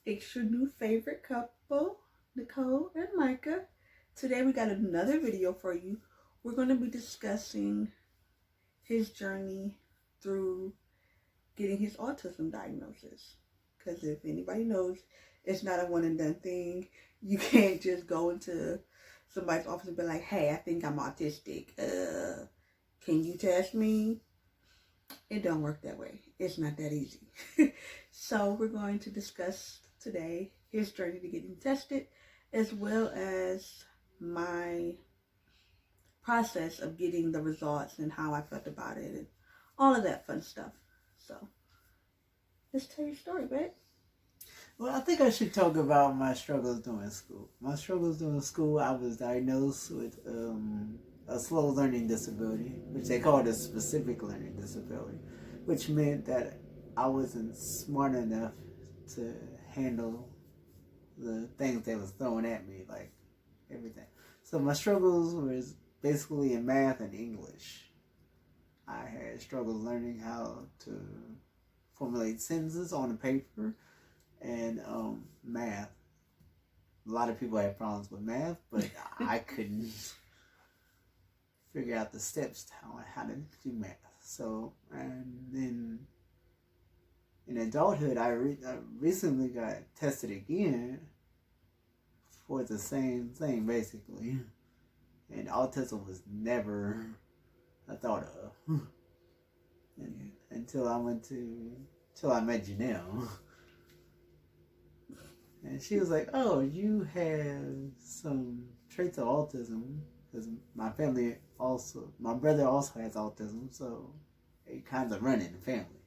It's your new favorite couple, Nicole and Micah. Today we got another video for you. We're going to be discussing his journey through getting his autism diagnosis. Because if anybody knows, it's not a one and done thing. You can't just go into somebody's office and be like, hey, I think I'm autistic. Can you test me? It don't work that way. It's not that easy. So we're going to discuss today his journey to getting tested, as well as my process of getting the results and how I felt about it and all of that fun stuff. So let's tell your story, babe. Well, I think I should talk about my struggles during school. My struggles during school, I was diagnosed with a slow learning disability, which they called a specific learning disability, which meant that I wasn't smart enough to handle the things they was throwing at me, like everything. So my struggles was basically in math and English. I had struggles learning how to formulate sentences on a paper and math. A lot of people had problems with math, but I couldn't figure out the steps to how to do math. So, and then in adulthood, I recently got tested again for the same thing, basically. And autism was never a thought of. And, until I met Janelle. And she was like, oh, you have some traits of autism. Because my brother also has autism, so it kind of run in the family.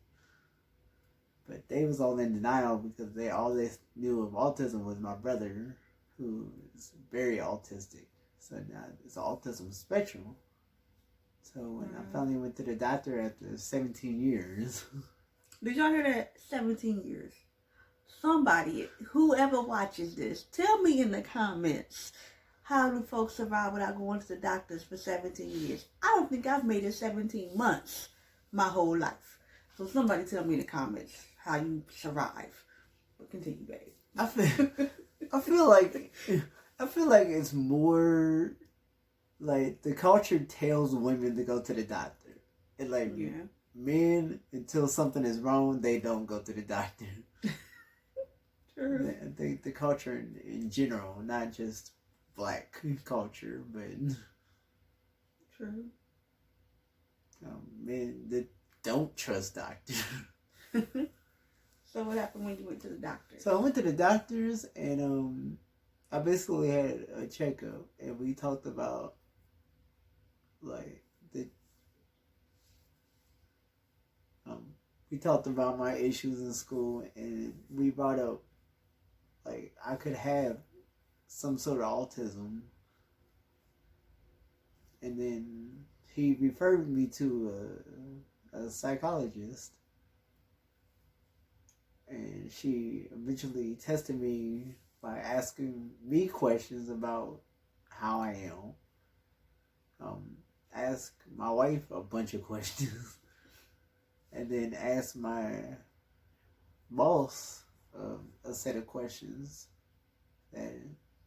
But they was all in denial because all they knew of autism was my brother, who is very autistic. So now it's autism spectrum. So when I finally went to the doctor after 17 years. Did y'all hear that? 17 years. Somebody, whoever watches this, tell me in the comments, how do folks survive without going to the doctors for 17 years? I don't think I've made it 17 months my whole life. So somebody tell me in the comments how you survive. But continue, babe. I feel like it's more like the culture tells women to go to the doctor. And like men, until something is wrong, they don't go to the doctor. True. I think the culture in general, not just black culture, but true. Men that don't trust doctors. So what happened when you went to the doctor? So I went to the doctors and I basically had a checkup and we talked about like we talked about my issues in school and we brought up like I could have some sort of autism, and then he referred me to a psychologist, and she eventually tested me by asking me questions about how I am. Ask my wife a bunch of questions, and then ask my boss a set of questions that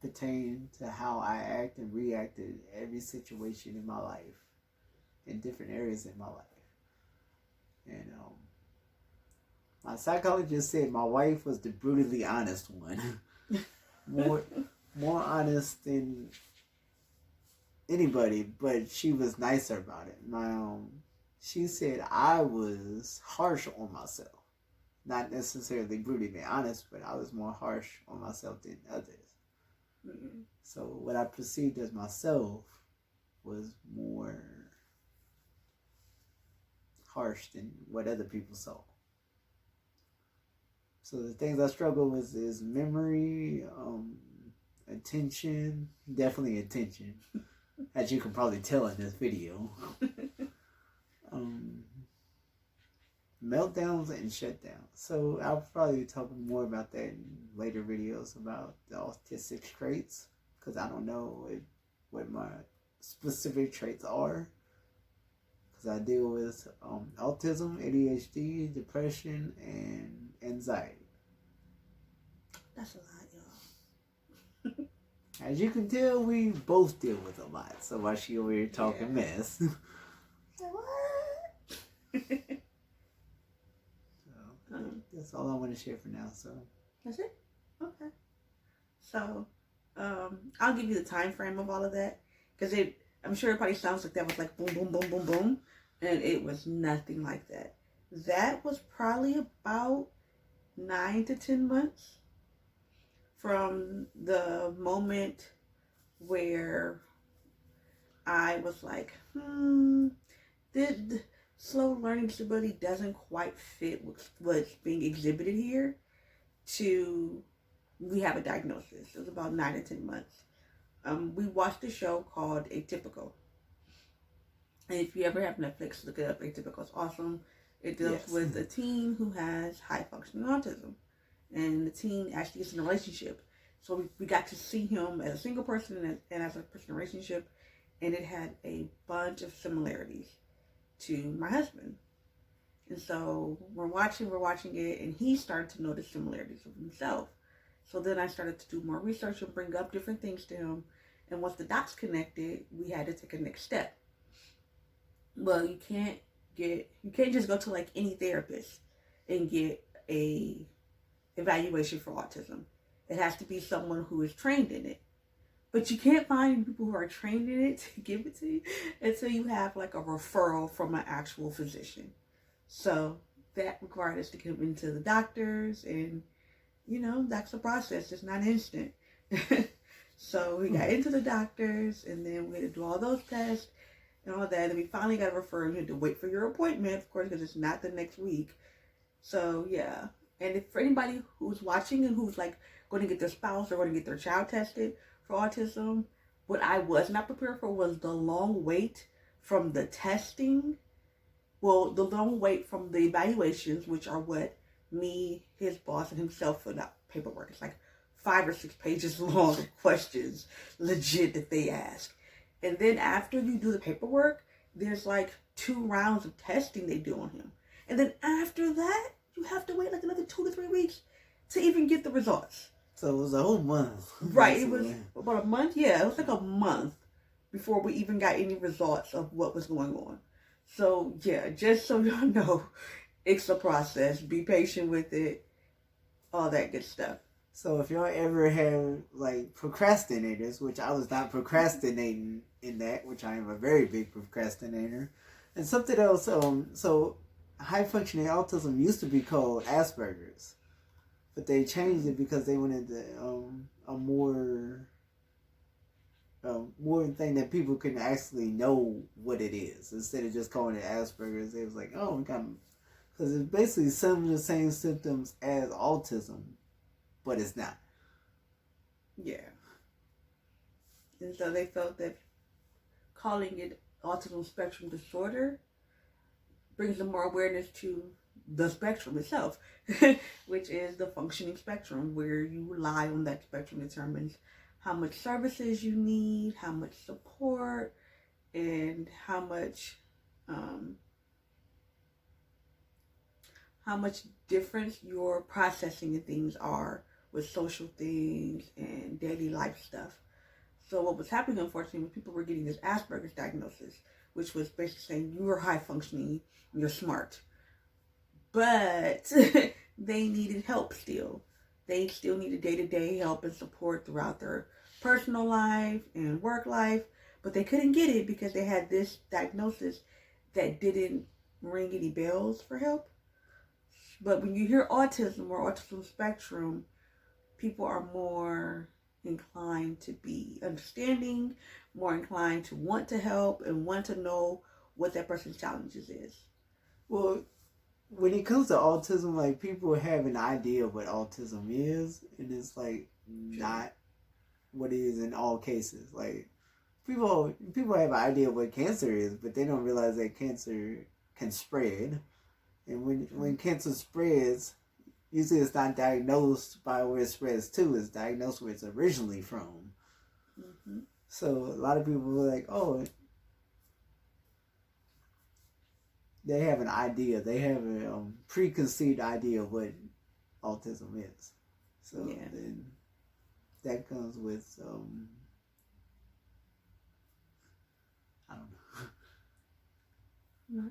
pertain to how I act and react in every situation in my life, in different areas in my life. And my psychologist said my wife was the brutally honest one, more honest than anybody, but she was nicer about it. She said I was harsh on myself. Not necessarily brutally honest, but I was more harsh on myself than others. Mm-hmm. So what I perceived as myself was more harsh than what other people saw. So the things I struggle with is memory, attention, definitely attention, as you can probably tell in this video. Meltdowns and shutdowns. So I'll probably talk more about that in later videos about the autistic traits, because I don't know what my specific traits are, because I deal with autism, ADHD, depression, and anxiety. That's a lot, y'all. As you can tell, we both deal with a lot. So while she over here talking mess. What? So, that's all I want to share for now. So That's it? Okay. So, I'll give you the time frame of all of that. Because I'm sure it probably sounds like that was like boom, boom, boom, boom, boom. And it was nothing like that. That was probably about 9 to 10 months from the moment where I was like, the slow learning disability doesn't quite fit with what's being exhibited here, to we have a diagnosis. It was about 9 to 10 months. We watched a show called Atypical. And if you ever have Netflix, look it up. Atypical is awesome. It deals with a teen who has high functioning autism. And the teen actually gets in a relationship. So we got to see him as a single person and as a person in a relationship. And it had a bunch of similarities to my husband. And so we're watching it, and he started to notice similarities of himself. So then I started to do more research and bring up different things to him. And once the dots connected, we had to take a next step. Well, you can't just go to like any therapist and get a evaluation for autism. It has to be someone who is trained in it. But you can't find people who are trained in it to give it to you until you have like a referral from an actual physician. So that required us to come into the doctors, and that's a process. It's not instant. So we got into the doctors, and then we had to do all those tests and all that. And we finally got a referral. You had to wait for your appointment, of course, because it's not the next week. So yeah. And if for anybody who's watching and who's like going to get their spouse or going to get their child tested for autism, what I was not prepared for was the long wait from the testing. Well, the long wait from the evaluations, which are what me, his boss, and himself filled out paperwork. It's like 5 or 6 pages long of questions, legit, that they ask. And then after you do the paperwork, there's like 2 rounds of testing they do on him. And then after that, you have to wait like another 2 to 3 weeks to even get the results. So it was a whole month. Right, it was about a month. Yeah, it was like a month before we even got any results of what was going on. So yeah, just so y'all know, it's a process. Be patient with it, all that good stuff. So if y'all ever have like procrastinators, which I was not procrastinating in that, which I am a very big procrastinator, and something else. So high functioning autism used to be called Asperger's, but they changed it because they wanted a more thing that people can actually know what it is, instead of just calling it Asperger's. It was like, oh, we got, because it's basically some of the same symptoms as autism, but it's not. Yeah. And so they felt that calling it autism spectrum disorder brings them more awareness to the spectrum itself, which is the functioning spectrum, where you rely on that spectrum determines how much services you need, how much support, and how much difference your processing and things are with social things and daily life stuff. So what was happening, unfortunately, was people were getting this Asperger's diagnosis, which was basically saying you are high functioning, you're smart. But they needed help still. They still needed day-to-day help and support throughout their personal life and work life, but they couldn't get it because they had this diagnosis that didn't ring any bells for help. But when you hear autism or autism spectrum, people are more inclined to be understanding, more inclined to want to help and want to know what that person's challenges is. Well, when it comes to autism, like, people have an idea of what autism is, and it's like not what it is in all cases. Like, people have an idea of what cancer is, but they don't realize that cancer can spread. And when cancer spreads, usually it's not diagnosed by where it spreads to, it's diagnosed where it's originally from. Mm-hmm. So a lot of people are like, oh, they have an idea. They have a preconceived idea of what autism is. So Yeah. then that comes with I don't know.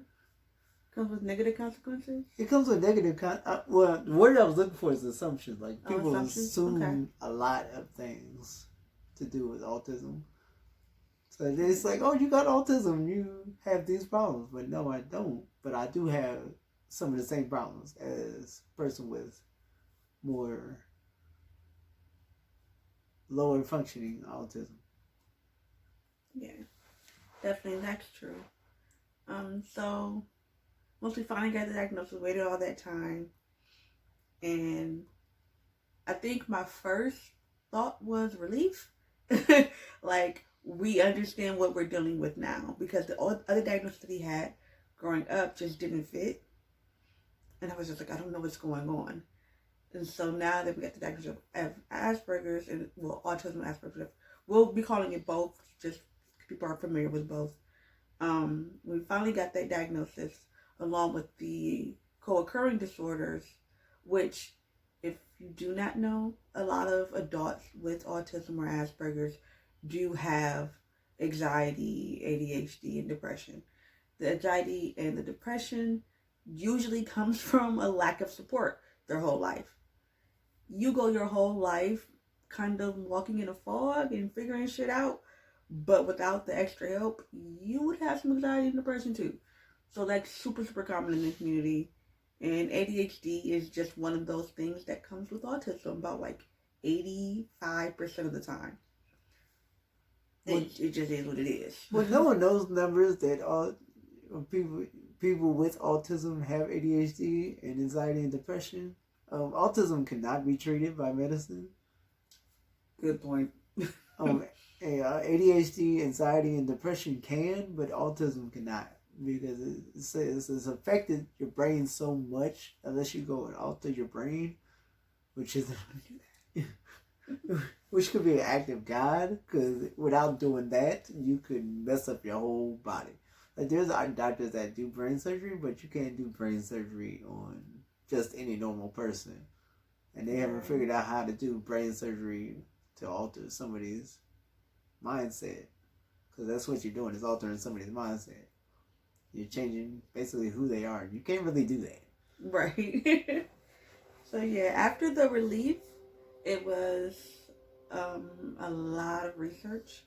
Comes with negative consequences. It comes with negative well, the word I was looking for is assumptions. Like Oh, people assumptions. Okay. assume a lot of things to do with autism. So it's like, oh, you got autism, you have these problems, but no, I don't. But I do have some of the same problems as a person with more lower functioning autism. Yeah, definitely, that's true. So once we finally got the diagnosis, waited all that time, and I think my first thought was relief. Like, we understand what we're dealing with now because the other diagnosis that he had growing up just didn't fit. And I was just like, I don't know what's going on. And so now that we got the diagnosis of Asperger's and, well, autism, Asperger's, we'll be calling it both, just people are familiar with both. We finally got that diagnosis along with the co-occurring disorders, which, if you do not know, a lot of adults with autism or Asperger's do have anxiety, ADHD, and depression. The anxiety and the depression usually comes from a lack of support their whole life. You go your whole life kind of walking in a fog and figuring shit out, but without the extra help, you would have some anxiety and depression too. So that's super, super common in the community. And ADHD is just one of those things that comes with autism about like 85% of the time. It just is what it is. Well, no one knows numbers that all people with autism have ADHD and anxiety and depression. Autism cannot be treated by medicine. Good point. ADHD, anxiety, and depression can, but autism cannot because it's affected your brain so much unless you go and alter your brain, which is which could be an act of God, because without doing that, you could mess up your whole body. Like there's doctors that do brain surgery, but you can't do brain surgery on just any normal person, and they haven't figured out how to do brain surgery to alter somebody's mindset, because that's what you're doing, is altering somebody's mindset. You're changing basically who they are. You can't really do that. Right. So yeah, after the relief, it was a lot of research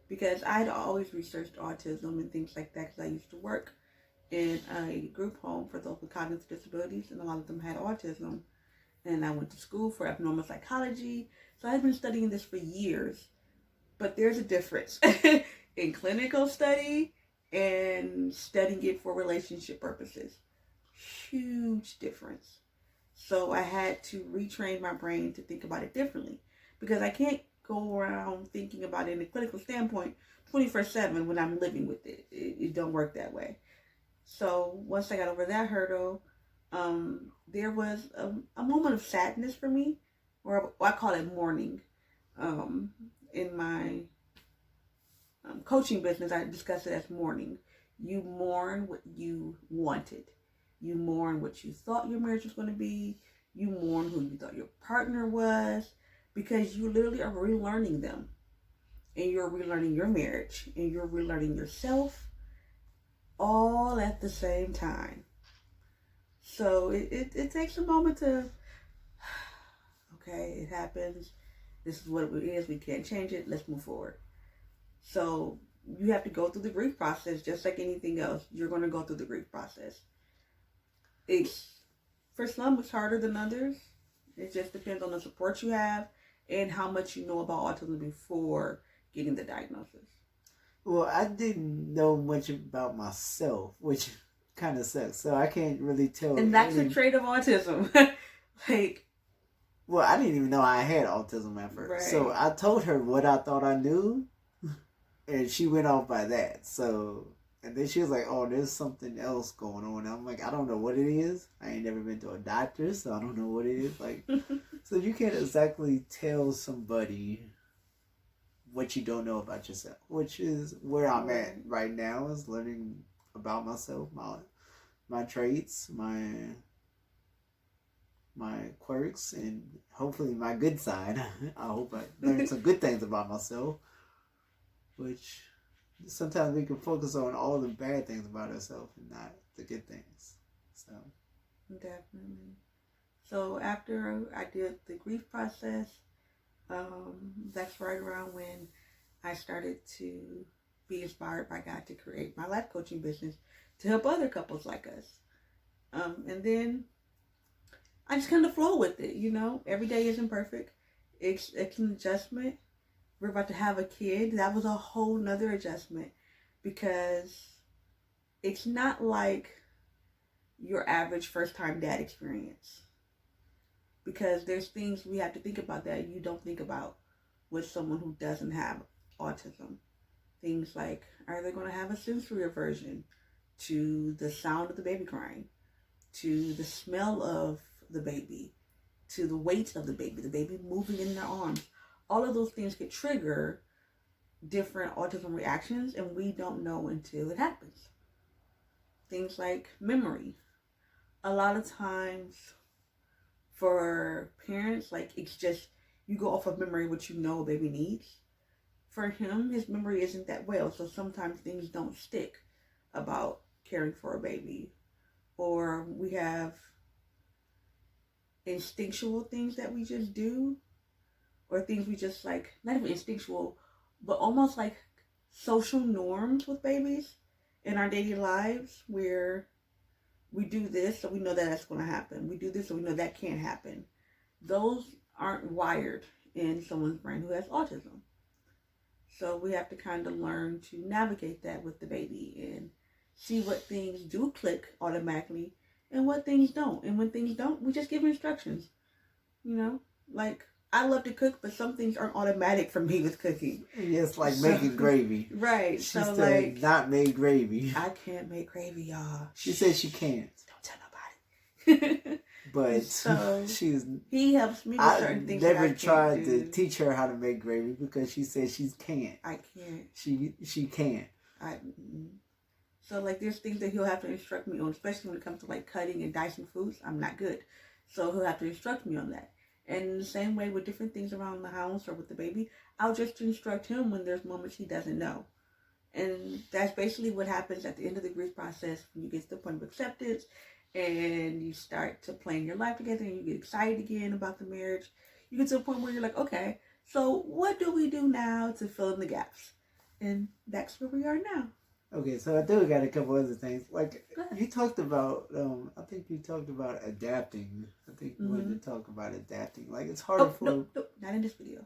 because I had always researched autism and things like that because I used to work in a group home for those with cognitive disabilities, and a lot of them had autism. And I went to school for abnormal psychology, so I've been studying this for years. But there's a difference in clinical study and studying it for relationship purposes. Huge difference. So I had to retrain my brain to think about it differently because I can't go around thinking about it in a clinical standpoint 24/7 when I'm living with it. It don't work that way. So once I got over that hurdle, there was a moment of sadness for me, or I call it mourning. In my coaching business, I discuss it as mourning. You mourn what you wanted. You mourn what you thought your marriage was going to be. You mourn who you thought your partner was, because you literally are relearning them. And you're relearning your marriage. And you're relearning yourself all at the same time. So it takes a moment to, okay, it happens. This is what it is. We can't change it. Let's move forward. So you have to go through the grief process just like anything else. You're going to go through the grief process. For some, it's harder than others. It just depends on the support you have and how much you know about autism before getting the diagnosis. Well, I didn't know much about myself, which kind of sucks. So I can't really tell. And that's a trait of autism. Well, I didn't even know I had autism at first. Right. So I told her what I thought I knew, and she went off by that. So, and then she was like, oh, there's something else going on. I'm like, I don't know what it is. I ain't never been to a doctor, so I don't know what it is. Like, so you can't exactly tell somebody what you don't know about yourself, which is where I'm at right now, is learning about myself, my traits, my quirks and hopefully my good side. I hope I learned some good things about myself, which sometimes we can focus on all the bad things about ourselves and not the good things. So definitely. So after I did the grief process, that's right around when I started to be inspired by God to create my life coaching business to help other couples like us. And then I just kind of flow with it, you know. Every day isn't perfect. It's an adjustment. We're about to have a kid. That was a whole nother adjustment because it's not like your average first-time dad experience. Because there's things we have to think about that you don't think about with someone who doesn't have autism. Things like, are they going to have a sensory aversion to the sound of the baby crying, to the smell of the baby, to the weight of the baby moving in their arms? All of those things could trigger different autism reactions, and we don't know until it happens. Things like memory. A lot of times for parents, like, it's just, you go off of memory what you know a baby needs. For him, his memory isn't that well, so sometimes things don't stick about caring for a baby. Or we have instinctual things that we just do, or things we just like, not even instinctual, but almost like social norms with babies in our daily lives, where we do this so we know that that's going to happen. We do this so we know that can't happen. Those aren't wired in someone's brain who has autism. So we have to kind of learn to navigate that with the baby and see what things do click automatically and what things don't. And when things don't, we just give instructions. You know, like, I love to cook, but some things aren't automatic for me with cooking. yes, like making gravy. Right. She so said like, not made gravy. I can't make gravy, y'all. She said she can't. Don't tell nobody. But so he helps me with certain things. I never that tried to teach her how to make gravy because she said she can't. I can't. She can't. So like, there's things that he'll have to instruct me on, especially when it comes to like cutting and dicing foods. I'm not good, so he'll have to instruct me on that. And in the same way with different things around the house or with the baby, I'll just instruct him when there's moments he doesn't know. And that's basically what happens at the end of the grief process when you get to the point of acceptance and you start to plan your life together and you get excited again about the marriage. You get to a point where you're like, okay, so what do we do now to fill in the gaps? And that's where we are now. Okay, so I think we got a couple other things. Like, you talked about, I think you talked about adapting. I think you wanted to talk about adapting. Like, it's harder for... No, not in this video.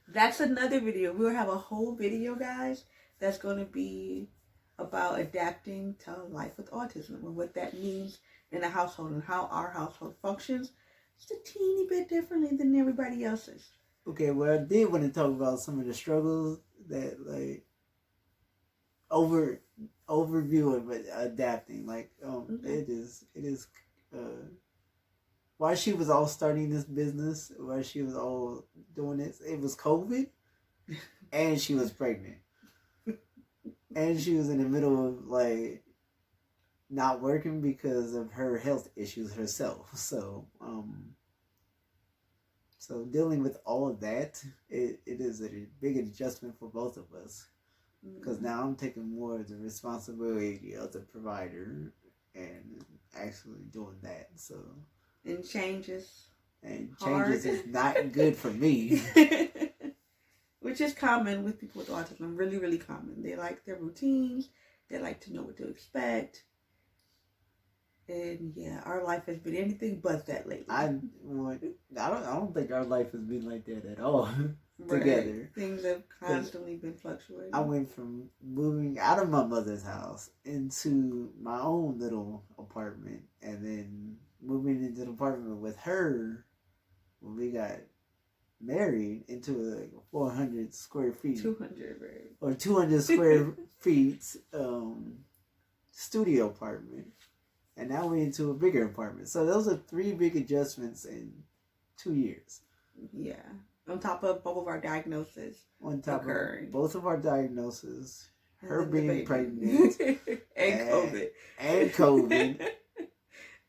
That's another video. We'll have a whole video, guys, that's going to be about adapting to life with autism and what that means in a household and how our household functions just a teeny bit differently than everybody else's. Okay, well, I did want to talk about some of the struggles that, like, overview of adapting. Like, it is why she was all starting this business, why she was all doing this, it was COVID, and she was pregnant. And she was in the middle of, like, not working because of her health issues herself. So, so dealing with all of that, it is a big adjustment for both of us. Because now I'm taking more of the responsibility of the provider and actually doing that. So, and changes is not good for me. Which is common with people with autism. Really, really common. They like their routines. They like to know what to expect. And yeah, our life has been anything but that lately. I don't think our life has been like that at all. Together. Right. Things have constantly been fluctuating. I went from moving out of my mother's house into my own little apartment, and then moving into the apartment with her when we got married into like 400 square feet. 200, right? Or 200 square feet studio apartment. And now we're into a bigger apartment. So those are 3 big adjustments in 2 years. Yeah. On top of both of our diagnoses. On top occurring. Of both of our diagnoses. Her being pregnant. and COVID. And COVID.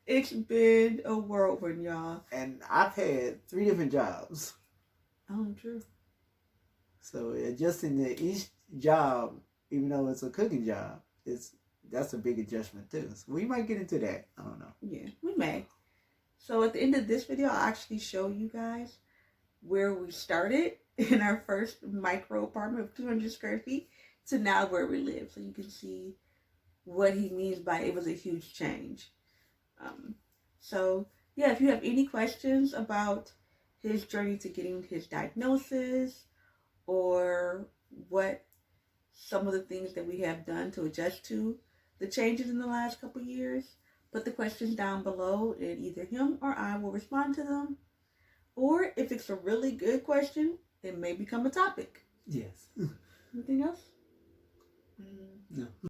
It's been a whirlwind, y'all. And I've had 3 different jobs. Oh, true. So adjusting to each job, even though it's a cooking job, that's a big adjustment too. So we might get into that. I don't know. Yeah, we may. So at the end of this video, I'll actually show you guys where we started in our first micro apartment of 200 square feet to now where we live. So you can see what he means by it was a huge change. So yeah, if you have any questions about his journey to getting his diagnosis or what some of the things that we have done to adjust to the changes in the last couple years, put the questions down below and either him or I will respond to them. Or if it's a really good question, it may become a topic. Yes. Anything else? No.